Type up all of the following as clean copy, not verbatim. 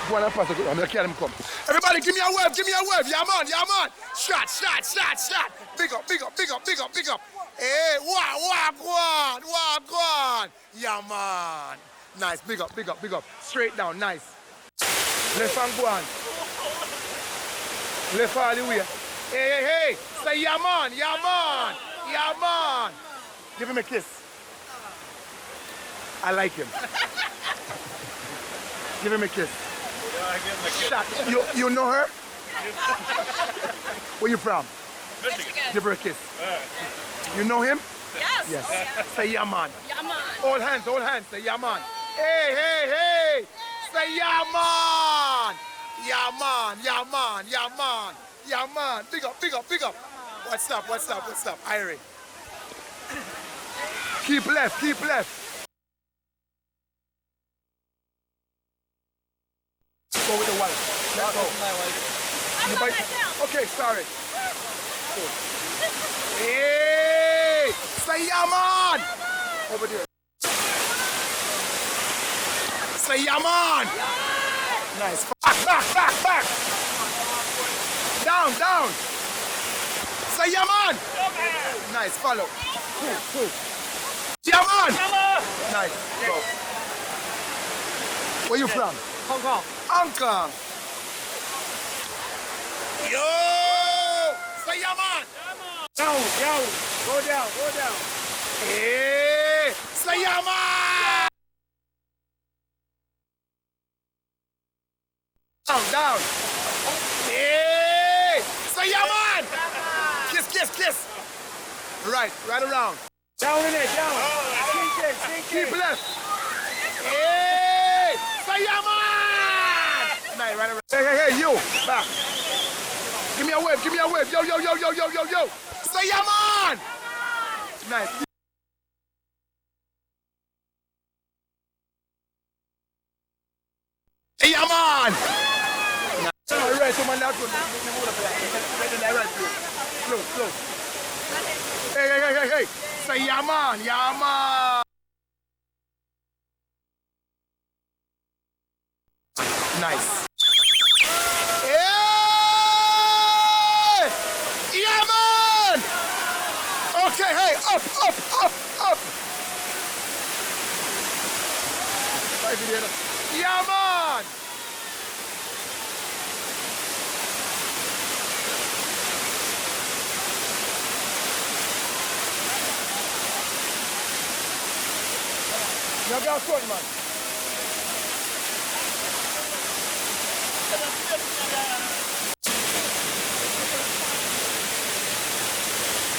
Go on and pass it. I'm going to carry him come. Everybody, give me a wave, give me a wave. Yeah, man, yeah, man. Shot, shot, shot, shot. Big up, big up, big up, big up, big up. Hey, walk on. Yeah, man. Nice, big up, big up, big up. Straight down, nice. Left hand go on. Left all the way. Hey. Say, yeah, man, yeah, man. Yeah, man. Give him a kiss. I like him. Give him a kiss. Shot. You know her? Where you from? Michigan. Give her a kiss. You know him? Yes. Yes. Oh, yeah. Say yeah man. Yeah, man. Hold hands. Say yeah man. Hey. Say yeah man. Yeah man. Big up. What's up? Irie. Keep left. Go with the wife. Let's go. Okay, sorry. Hey! Say yeah, man! Over there. Say yeah, man! Nice. Back! Down! Say yeah, man! Nice, follow. Cool. Yeah, man! Nice, go. Where you from? Hong Kong. Hong Kong. Yo! Say yeah, man! Down. Go down. Hey! Say yeah, man! Down. Hey! Say yeah, man! Kiss. Right around. Down in it, down. Keep left. Hey! Say yeah, man! Nice, right around. Hey, you! Back. Give me a wave. Yo. Say yeah, man! Nice. Hey, yeah, man! Right, so man, that's good. Close. Hey. Say yeah, man. Nice. Hey! Yeah, man! Okay, hey, up. Yeah, man! You got one, man.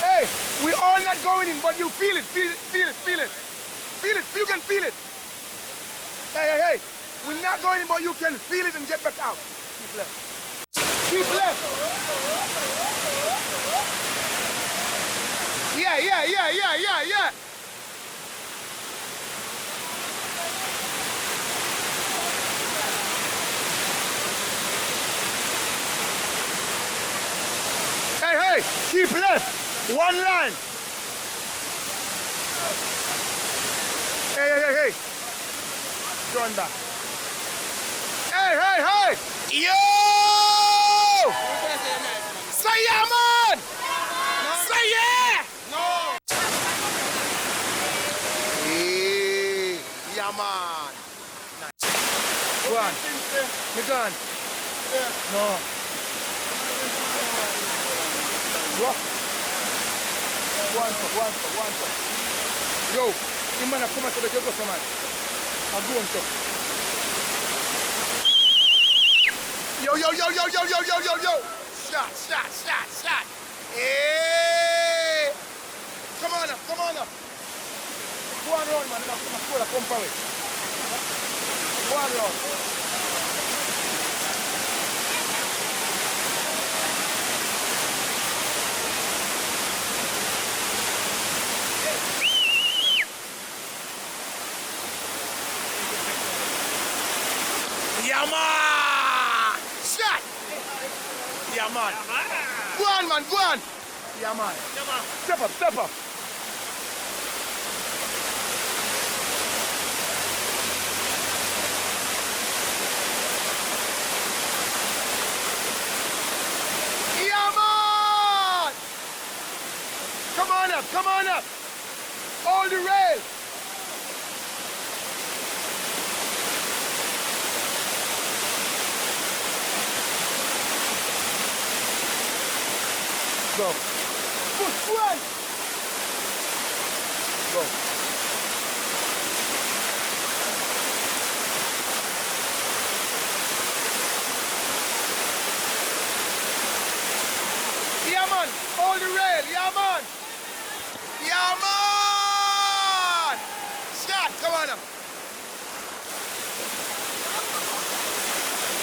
Hey, we all not going in, but you feel it. You can feel it. Hey. We're not going in, but you can feel it and get back out. Keep left. Yeah. Hey, keep left. One line. Hey. Turn back. Hey. Yo! Say yeah, man! Say yeah! No. Hey, yeah, man. Go on. You gone? No. What? One top. Yo, you man come to the go for man. I'm going to. Yo. Shot. Hey. Come on up. Go on run, man. Come for it. Go on run. Yeah, man! Shot! Yeah, man. Go on, man. Yeah, man. Step up. on up, come on up. Hold the rail. Go. Push one. Go. Yeah, man. Hold the rail. Yeah, man. Yeah, man. Start. Come on up.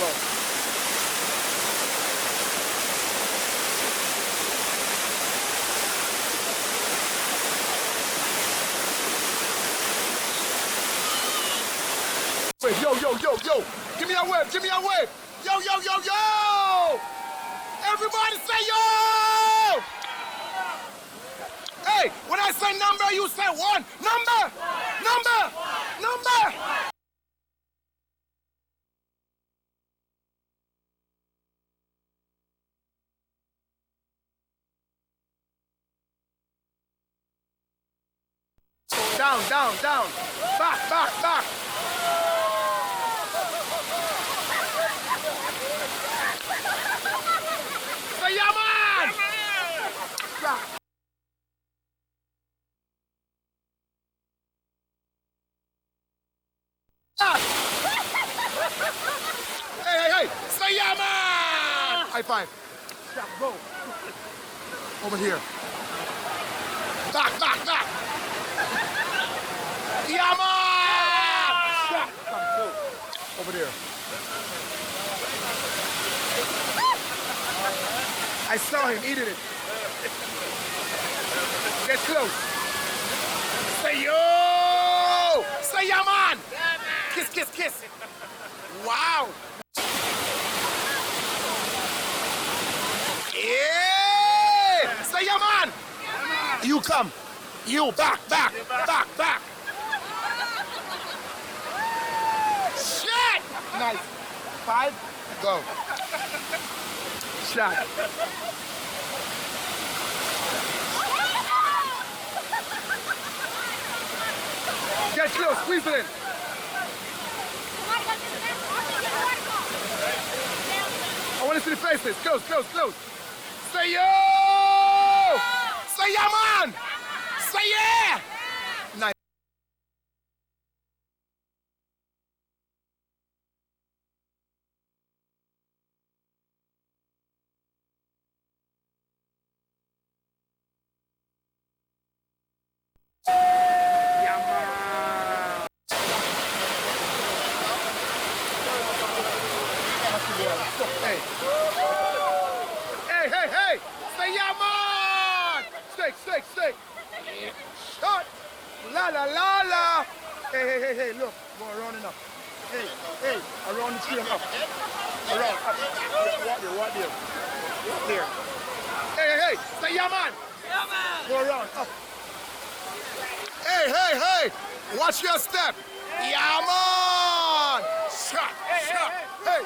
Go. Wait, yo. Give me a wave, give me a wave. Yo. Everybody say yo. Hey, when I say number, you say one. Number. Down. Back. Say yeah, man. Back. Hey. Say yeah, man. High five. Stop, go. Over here. Back. Yeah, man. Stop. Come, go. Over there. I saw him eating it. Get close. Say yo. Say yeah, man. Kiss. Wow. Yeah. Say yeah, man. You come. You back. Shit. Nice. 5. Go. Shot. Get close, squeeze it in. I want to see the faces. Close. Say yo! Say yeah, man! Say yeah! Nice. Hey! Say yeah, man! Stay! Shot! La! Hey, look, go around enough. Hey, around the tree and up. Around, up. What there? Hey, say yeah, man! Yeah, man! Go around, up. Hey! Watch your step! Yeah, man! Shot! Hey!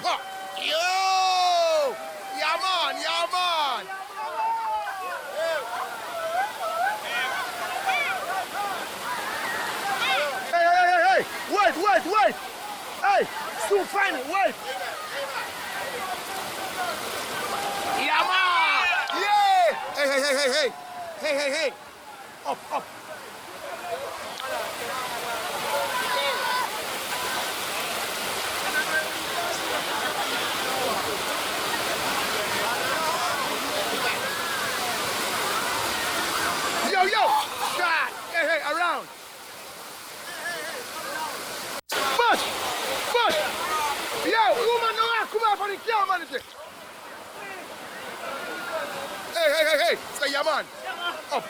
Pop! Yo! Yeah, man! Hey! Wait! Hey! Soon find it, wait! Yeah, man! Yeah! Hey! Up! Yo! Shot! Hey, around! Push! Yo, woman, no, come on for the kill, man. Hey, say yeah, man. Up.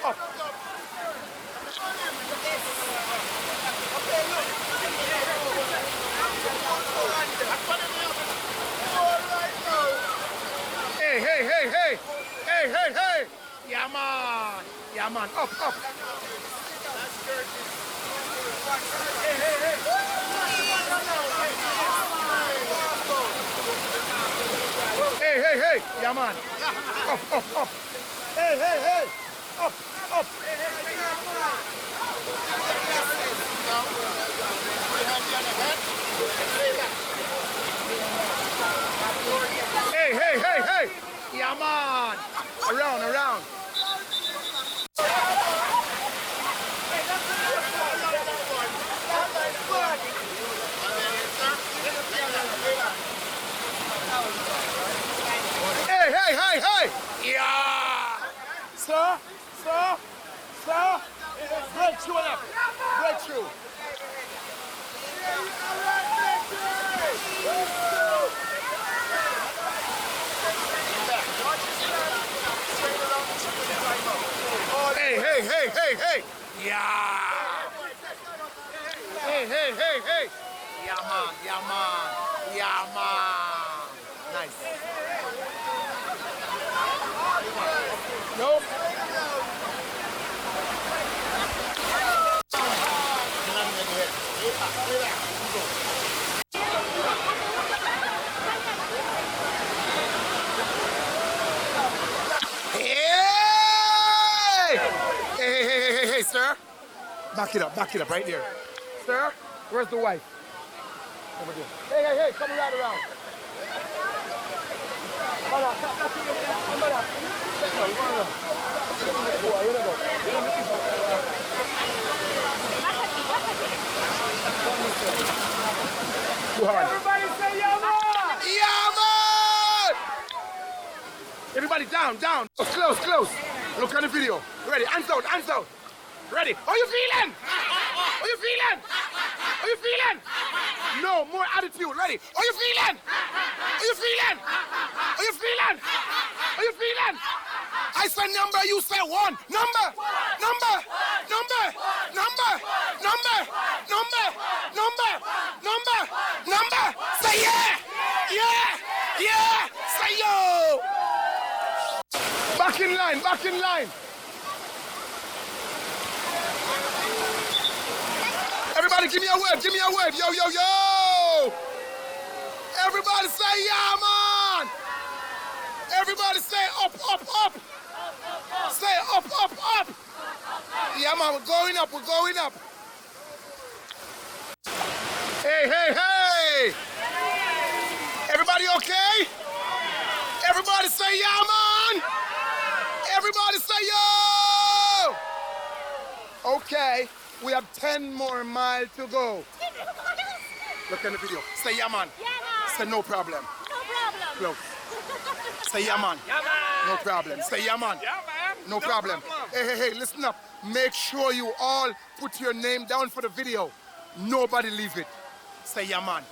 Hey. Yeah, man. Up. Hey. Yeah, man. Up, up, up. Hey, hey, hey. Up, up. Hey, hey, hey, hey. Yeah, man. Around, around. Hey, hey, hey, hey. Yeah. Sir, sir, sir. Breakthrough enough. Breakthrough. Hey, hey, hey, hey, hey. Yeah. Hey, hey, hey, hey. Yeah, man, yeah, man. Yeah, man. Nice. Nope. Hey! Hey, sir. Back it up right there. Sir, where's the wife? Over there. Hey, come right around. Everybody say Yaman! Yaman! Everybody down. Close. Look at the video. Ready, hands out. Ready. How you feeling? No, more attitude. Ready. How you feeling? I say number, you say one. Number. Say yeah. Say yo. Back in line. Everybody give me a wave. Yo. Everybody say yeah, man. Everybody say up. Say up. Yeah, man, we're going up. Hey. Everybody okay? Everybody say yeah, man. Everybody say yo. Okay, we have 10 more miles to go. Look in the video. Say yeah, man. Say no problem. Close. Say yeah, man. No problem. Say yeah, man. No problem. Hey, listen up. Make sure you all put your name down for the video. Nobody leave it. Say yeah, man.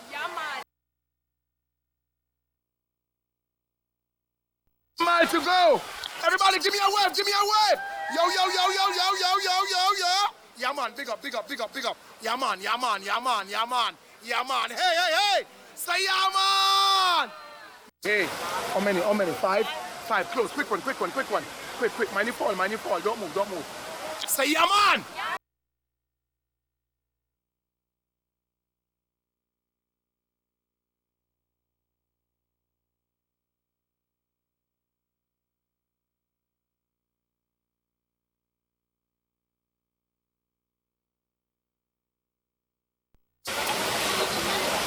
Mile to go. Everybody give me a wave. Yo. Yeah, man. Big up. Yeah, man. Hey. Say yeah, man. Hey, how many? 5? 5, close. Quick one. Quick. Mind you fall. Don't move. Say yeah, man.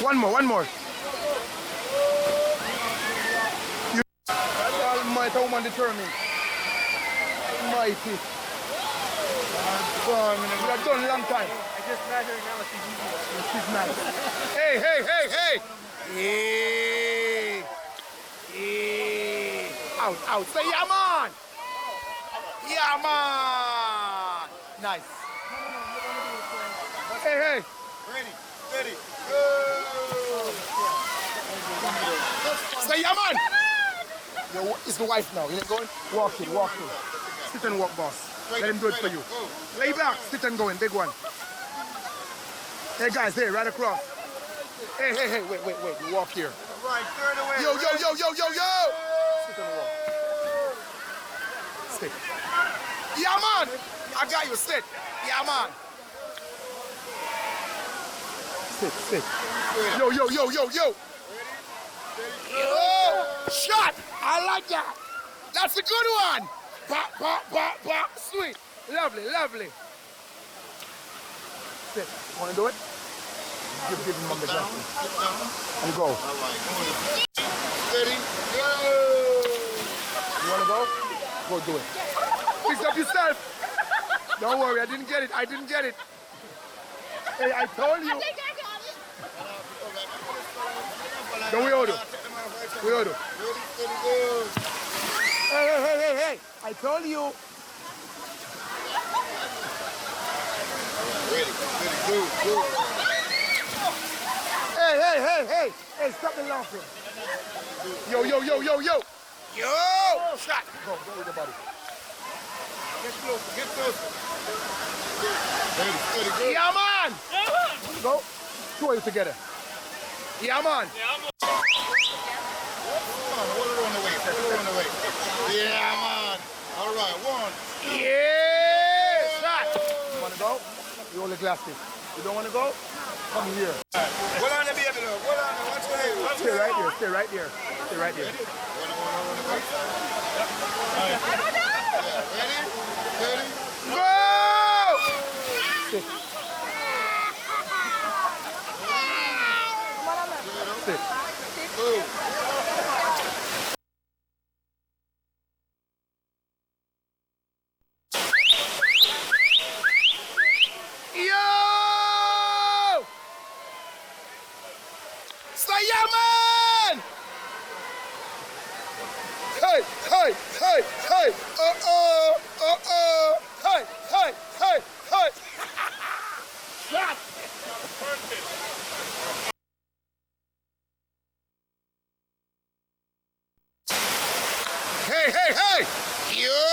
One more. You Almighty woman determined. Mighty. We have done a long time. I just met her now. She's nice. Hey. Out. Say yeah, man. Nice. Hey. Ready. Say yeah, man. It's the wife now. You ain't going? Walk in. Sit and walk, boss. Let him do it for you. Lay back. Sit and go in. Big one. Hey, guys. Hey, right across. Hey. Wait. You walk here. Right, third away. Yo. Sit and walk. Sit. Yeah, man. I got you. Sit. Yeah, man. Sit. Yo. Shot. I like that. That's a good one. Pop, pop, pop, pop. Sweet. Lovely, lovely. Sit. Want to do it? Give him on the glass. And go. All right, steady, go! You want to go? Go do it. Fix up yourself. Don't worry, I didn't get it. I didn't get it. Hey, I told you. Don't we all do? We all do. Ready, steady, go! Hey, hey, hey, hey, hey. I told you. Ready, steady, go, go! Hey, hey, hey, hey. Hey, stop the laughing. Yo, yo, yo, yo, yo. Yo! Shot. Go with the body. Get closer, get closer. Ready, steady, go! Yeah, man. Go. Two of you together. Yeah, man. Come on, hold it on the way, hold it on the way. Yeah, man. All right, one. Yeah. Shot. You want to go? You only glass this. You don't want to go? Come here. Hold on the baby, look. Hold on, watch your head. Stay right there. Stay right there. Stay right there. Ready, steady. Go! Sit. Sit. Move. Yo! Say yeah, man! Hey, hey, hey, hey! Hey, hey, hey, hey! Shot! Hey, hey, hey! Yo!